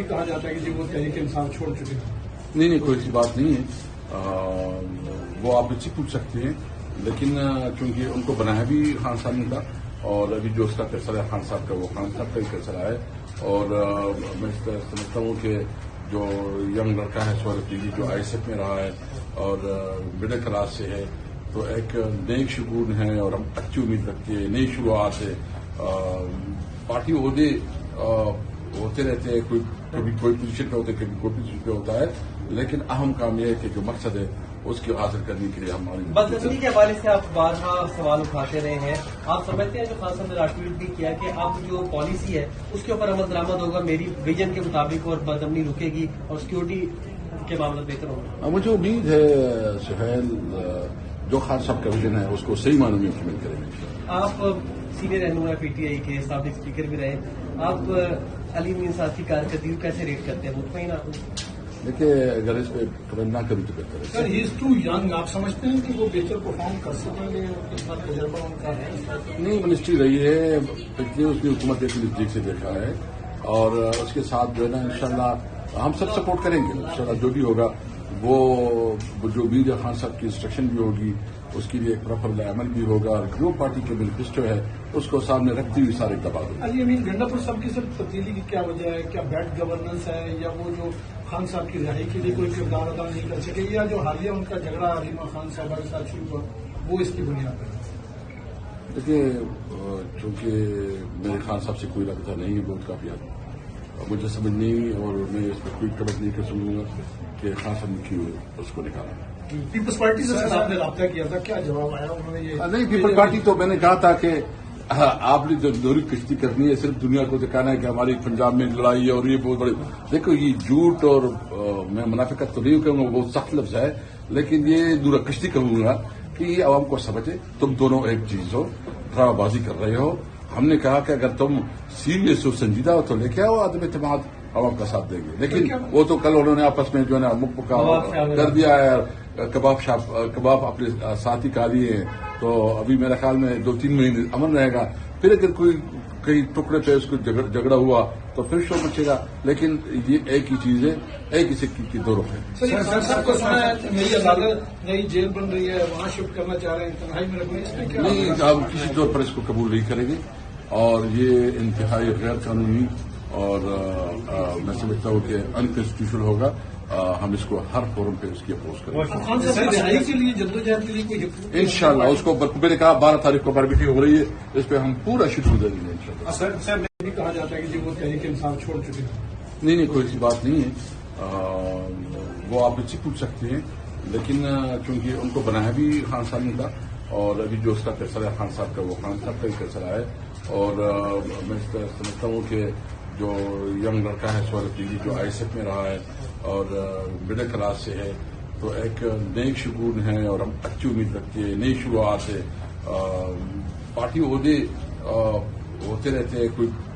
بھی کہا جاتا ہے کہ وہ تحریک انصاف چھوڑ چکے ہیں. نہیں کوئی ایسی بات نہیں ہے. وہ آپ مجھ سے پوچھ سکتے ہیں، لیکن چونکہ ان کو بنایا بھی خان صاحب نے تھا، اور ابھی جو اس کا فیصلہ ہے خان صاحب کا، وہ خان صاحب کا ہی فیصلہ ہے. اور میں سمجھتا ہوں کہ جو ینگ لڑکا ہے سورج جی جو آئی ایس ایف میں رہا ہے اور مڈل کلاس سے ہے، تو ایک نئی شگون ہے اور ہم اچھی امید رکھتے ہیں. نئی شروعات ہے. پارٹی عہدے ہوتے رہتے ہیں، کبھی کوئی پوزیشن پہ ہوتے ہیں، کبھی کوئی پوزیشن پہ ہوتا ہے، لیکن اہم کام یہ ہے کہ جو مقصد ہے اس کی حاصل کرنے کے لیے ہماری بدنظمی کے حوالے سے آپ بارہا سوال اٹھاتے رہے ہیں. آپ سمجھتے ہیں جو خان صاحب نے راٹویٹ بھی کیا کہ اب جو پالیسی ہے اس کے اوپر عمل درآمد ہوگا میری ویژن کے مطابق اور بدنظمی رکے گی اور سیکورٹی کے معاملات بہتر ہوگا؟ مجھے امید ہے سہیل، جو خان صاحب کا ویژن ہے اس کو صحیح معنوں میں امپلیمنٹ کریں گے. آپ سینئر رہنما پی ٹی آئی کے سابق اسپیکر بھی رہے. آپ علی امین صاحب کی کارکردگی کیسے ریٹ کرتے ہیں؟ مطمئن آپ؟ دیکھیے، اگر اس پہ کمنٹ نہ کروں تو بہتر ہے. سر ہی از ٹو ینگ. آپ سمجھتے ہیں کہ وہ بہتر پرفارم کر سکیں گے؟ اتنا تجربہ ان کا ہے. نہیں، منسٹری رہی ہے، پچھلی اس کی حکومت ایک نزدیک سے دیکھا ہے، اور اس کے ساتھ جو ہے نا انشاءاللہ ہم سب سپورٹ کریں گے. انشاءاللہ جو بھی ہوگا وہ جو بھی خان صاحب کی انسٹرکشن بھی ہوگی، اس کے لیے ایک پراپر عمل بھی ہوگا، اور جو پارٹی کے مینیفیسٹو ہے اس کو سامنے رکھتے ہوئے سارے اقدامات ہوگا. علی امین گنڈا پور صاحب کی سر تبدیلی کی کیا وجہ ہے؟ کیا بیڈ گورننس ہے، یا وہ جو خان صاحب کی رہائی کے لیے کوئی کردار ادا نہیں کر سکے، یا جو حالیہ ان کا جھگڑا علیمہ خان صاحبہ کے ساتھ شروع ہوا وہ اس کی بنیاد پر؟ دیکھیے، چونکہ میرے خان صاحب سے کوئی رابطہ نہیں ہے بہت کافی حد، مجھے سمجھ نہیں، اور میں اس پہ کوئی کمنٹ نہیں کر سکوں گا کہ خان صاحب نے کیوں اس کو نکالا. پیپلز پارٹی سے آپ نے رابطہ کیا تھا، کیا جواب آیا انہوں نے؟ یہ نہیں، پیپل پارٹی تو میں نے کہا تھا کہ آپ نے جو دوری کشتی کرنی ہے صرف دنیا کو دکھانا ہے کہ ہماری پنجاب میں لڑائی ہے اور یہ بہت بڑی. دیکھو، یہ جھوٹ اور میں منافقت تو نہیں کہوں گا، بہت سخت لفظ ہے، لیکن یہ دورہ کشتی کہوں گا کہ یہ عوام کو سمجھے تم دونوں ایک چیز ہو، ڈرامہ بازی کر رہے ہو. ہم نے کہا کہ اگر تم سیریس ہو، سنجیدہ ہو تو لے کے آؤ عدم اعتماد، عوام کا ساتھ دیں گے. لیکن وہ تو کل انہوں نے آپس میں جو ہے نا مکہ کر دیا ہے، کباب اپنے ساتھی کا لیے ہیں. تو ابھی میرے خیال میں 2-3 مہینے امن رہے گا. پھر اگر کوئی کئی ٹکڑے پہ اس کو جھگڑا ہوا تو پھر شور مچے گا. لیکن یہ ایک ہی چیز ہے، ایک ہی سکے کی دو رخ ہے. سر صاحب کو سنا ہے میری عدالت نئی جیل بن رہی ہے، وہاں شفٹ کرنا چاہ رہے ہیں، تنہائی میں رکھنا، اس میں کیا؟ نہیں، آپ کسی طور پر اس کو قبول نہیں کریں گے، اور یہ انتہائی غیر قانونی اور میں سمجھتا ہوں کہ انکانسٹیٹیوشنل ہوگا. ہم اس کو ہر فورم پہ اس کی اپوز کریں گے. خان صاحب رہائی کے لیے جدوجہد کے لیے کوئی انشاءاللہ اس کو میں نے کہا 12 تاریخ کو میٹنگ ہو رہی ہے، اس پہ ہم پورا شیڈول دیں گے انشاءاللہ. سر میں بھی کہا جاتا ہے کہ وہ تحریک انصاف چھوڑ چکے ہیں. نہیں کوئی ایسی بات نہیں ہے. وہ آپ مجھ سے پوچھ سکتے ہیں، لیکن چونکہ ان کو بنایا بھی خان صاحب نے تھا، اور ابھی جو اس کا فیصلہ ہے خان صاحب کا، وہ خان صاحب کا ہی فیصلہ ہے. اور میں سمجھتا ہوں کہ جو ینگ لڑکا ہے سورج جی جو آئی ایس ایف میں رہا ہے اور مڈل کلاس سے ہے، تو ایک نئی شگون ہے اور ہم اچھی امید رکھتے ہیں. نئی شروعات ہے. پارٹی عہدے ہوتے رہتے ہیں،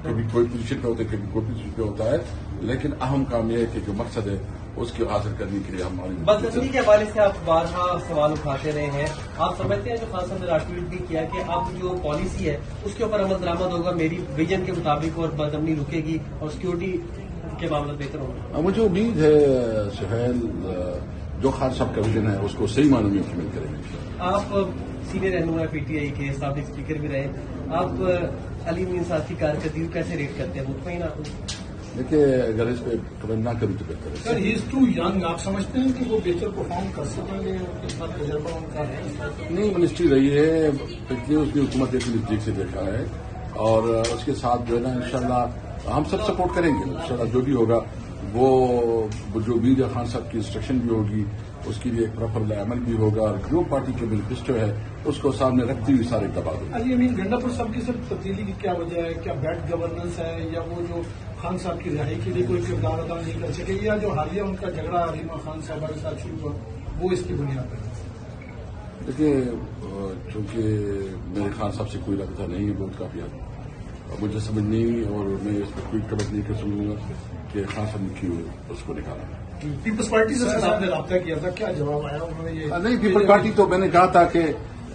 کبھی کوئی پوزیشن پہ ہوتے ہیں، کبھی کوئی پوزیشن پہ ہوتا ہے، لیکن اہم کام یہ ہے کہ جو مقصد ہے اس کی حاصل کرنے کے لیے ہماری بدنظمی کے حوالے سے آپ بارہا سوال اٹھاتے رہے ہیں. آپ سمجھتے ہیں جو خان صاحب نے راٹویٹ بھی کیا کہ اب جو پالیسی ہے اس کے اوپر عمل درآمد ہوگا میری ویژن کے مطابق اور بدنظمی رکے گی اور سیکورٹی کے معاملات بہتر ہوگا؟ مجھے امید ہے سہیل، جو خان صاحب کا ویژن ہے اس کو صحیح معنوں میں امپلیمنٹ کریں گے. آپ سینئر رہنما پی ٹی آئی کے سابق اسپیکر بھی رہے. آپ علی امین صاحب کی کارکردگی کیسے ریٹ کرتے ہیں؟ مطمئن آپ؟ دیکھیے، اگر اس پہ کمنٹ نہ کروں تو بہتر ہے. سر ہی از ٹو ینگ. آپ سمجھتے ہیں کہ وہ بہتر پرفارم کر سکیں گے؟ اتنا تجربہ ان کا ہے. نہیں، منسٹری رہی ہے، پچھلی اس کی حکومت ایک نزدیک سے دیکھا ہے، اور اس کے ساتھ جو ہے نا انشاءاللہ ہم سب سپورٹ کریں گے. انشاءاللہ جو بھی ہوگا وہ جو بھی خان صاحب کی انسٹرکشن بھی ہوگی، اس کے لیے ایک پراپر عمل بھی ہوگا، اور جو پارٹی کے مینیفیسٹو ہے اس کو سامنے رکھتے ہوئے سارے اقدامات ہوگا. علی امین گنڈا پور صاحب کی سر تبدیلی کی کیا وجہ ہے؟ کیا بیڈ گورننس ہے، یا وہ جو خان صاحب کی رہائی کے لیے کوئی کردار ادا نہیں کر سکے، یا جو حالیہ ان کا جھگڑا علیمہ خان صاحبہ کے ساتھ شروع ہوا وہ اس کی بنیاد پر؟ دیکھیے، چونکہ میرے خان صاحب سے کوئی رابطہ نہیں ہے بہت کافی حد، مجھے سمجھ نہیں، اور میں اس پہ کوئی کمنٹ نہیں کر سکوں گا کہ خان صاحب نے کیوں اس کو نکالا. پیپلز پارٹی سے آپ نے رابطہ کیا تھا، کیا جواب آیا انہوں نے؟ یہ نہیں، پیپل پارٹی تو میں نے کہا تھا کہ